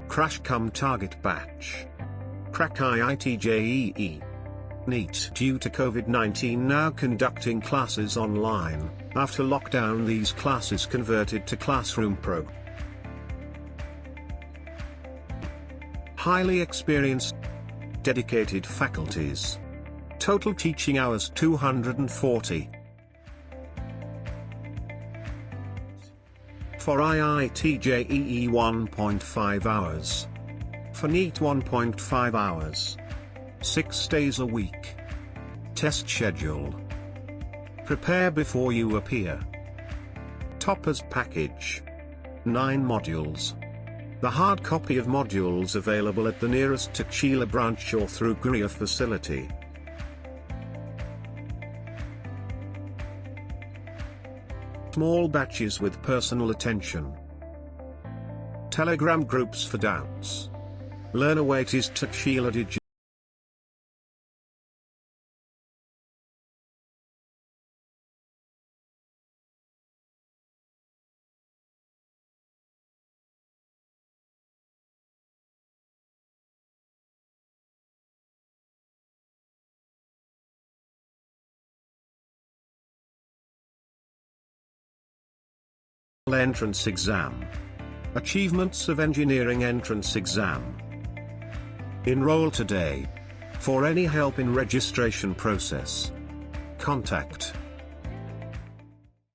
Crash come target batch. Crack IIT-JEE. NEET. Due to COVID-19 now conducting classes online, after lockdown these classes converted to Classroom Pro. Highly experienced, dedicated faculties. Total teaching hours 240. For IIT-JEE 1.5 hours. For NEET 1.5 hours. 6 days a week. Test schedule. Prepare before you appear. Toppers package. 9 modules. The hard copy of modules available at the nearest Takshila branch or through courier facility. Small batches with personal attention. Telegram groups for doubts. Learner weight is Takshila. Entrance exam. Achievements of engineering entrance exam. Enroll today. For any help in registration process, contact